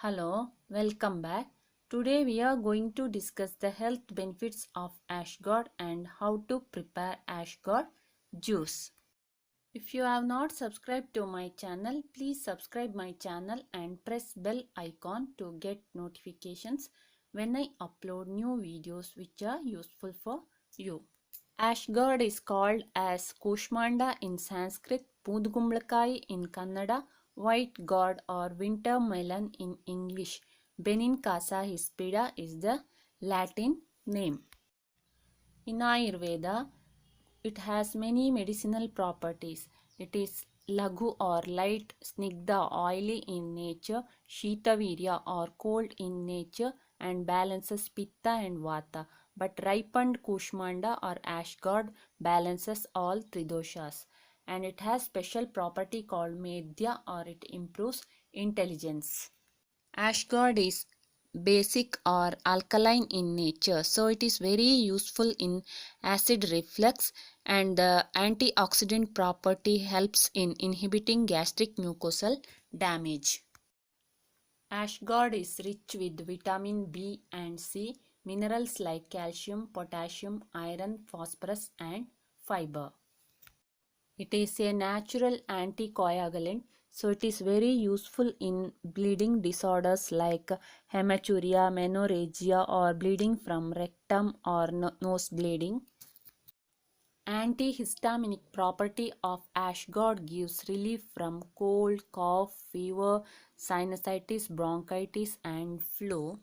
Hello, welcome back. Today we are going to discuss the health benefits of ashgourd and how to prepare ashgourd juice. If you have not subscribed to my channel, please subscribe my channel and press bell icon to get notifications when I upload new videos which are useful for you. Ashgourd is called as Kushmanda in Sanskrit, Pudgumlakai in Kannada, white gourd or winter melon in English. Benincasa hispida is the Latin name. In Ayurveda, it has many medicinal properties. It is Laghu or light, Snigdha oily in nature, Shitavirya or cold in nature, and balances Pitta and Vata. But ripened Kushmanda or ashgourd balances all three doshas. And it has special property called Medhya or it improves intelligence. Ashgourd is basic or alkaline in nature, so it is very useful in acid reflux, and the antioxidant property helps in inhibiting gastric mucosal damage. Ashgourd is rich with vitamin B and C, minerals like calcium, potassium, iron, phosphorus and fiber. It is a natural anticoagulant, so it is very useful in bleeding disorders like hematuria, menorrhagia or bleeding from rectum or nose bleeding. Antihistaminic property of ashgourd gives relief from cold, cough, fever, sinusitis, bronchitis and flu.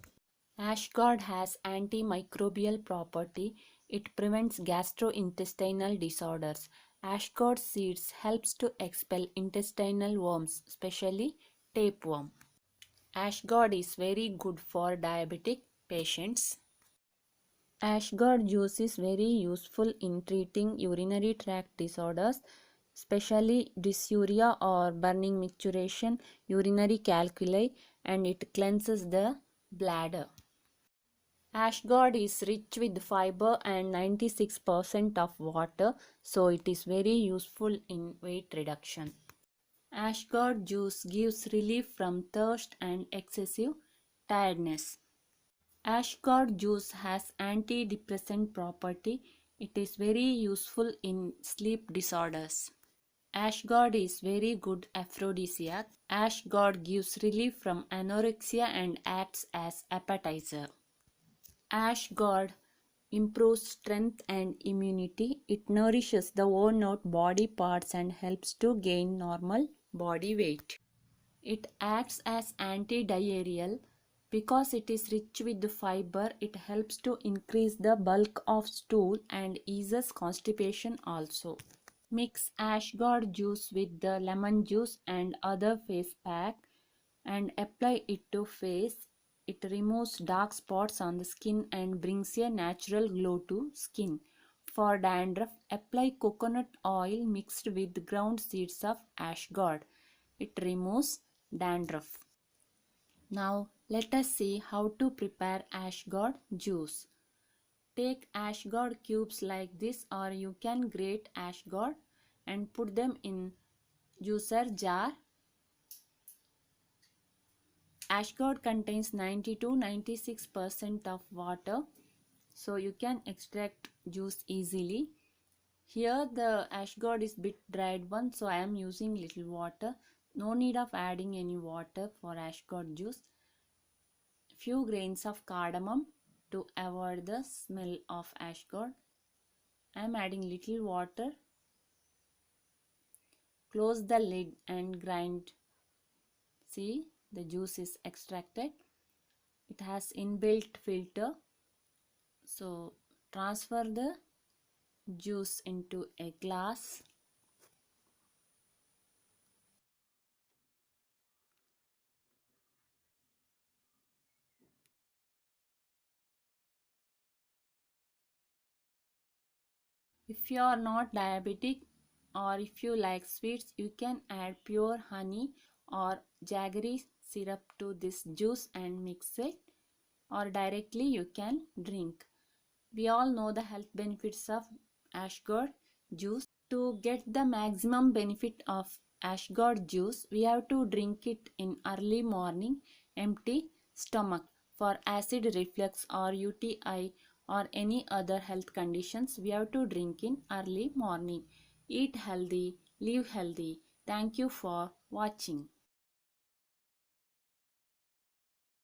Ashgourd has antimicrobial property. It prevents gastrointestinal disorders. Ashgourd seeds helps to expel intestinal worms, especially tapeworm. Ashgourd is very good for diabetic patients. Ashgourd juice is very useful in treating urinary tract disorders, especially dysuria or burning micturition, urinary calculi, and it cleanses the bladder. Ashgourd is rich with fiber and 96% of water, so it is very useful in weight reduction. Ashgourd juice gives relief from thirst and excessive tiredness. Ashgourd juice has antidepressant property. It is very useful in sleep disorders. Ashgourd is very good aphrodisiac. Ashgourd gives relief from anorexia and acts as appetizer. Ashgourd improves strength and immunity. It nourishes the worn out body parts and helps to gain normal body weight. It acts as anti-diarrheal because it is rich with fiber. It helps to increase the bulk of stool and eases constipation also. Mix ashgourd juice with the lemon juice and other face pack and apply it to face. It removes dark spots on the skin and brings a natural glow to skin. For dandruff, apply coconut oil mixed with ground seeds of ashgourd. It removes dandruff. Now let us see how to prepare ashgourd juice. Take ashgourd cubes like this, or you can grate ashgourd and put them in juicer jar. Ashgourd contains 90 to 96% of water, so you can extract juice easily. Here the ashgourd is bit dried one, so I am using little water. No need of adding any water for ashgourd juice. Few grains of cardamom to avoid the smell of ashgourd. I am adding little water. Close the lid and grind. See, the juice is extracted. It has inbuilt filter. So transfer the juice into a glass. If you are not diabetic or if you like sweets, you can add pure honey or jaggery syrup to this juice and mix it, or directly you can drink. We all know the health benefits of ashgourd juice. To get the maximum benefit of Ashgard juice, we have to drink it in early morning, empty stomach. For acid reflux or UTI or any other health conditions, we have to drink in early morning. Eat healthy, live healthy. Thank you for watching.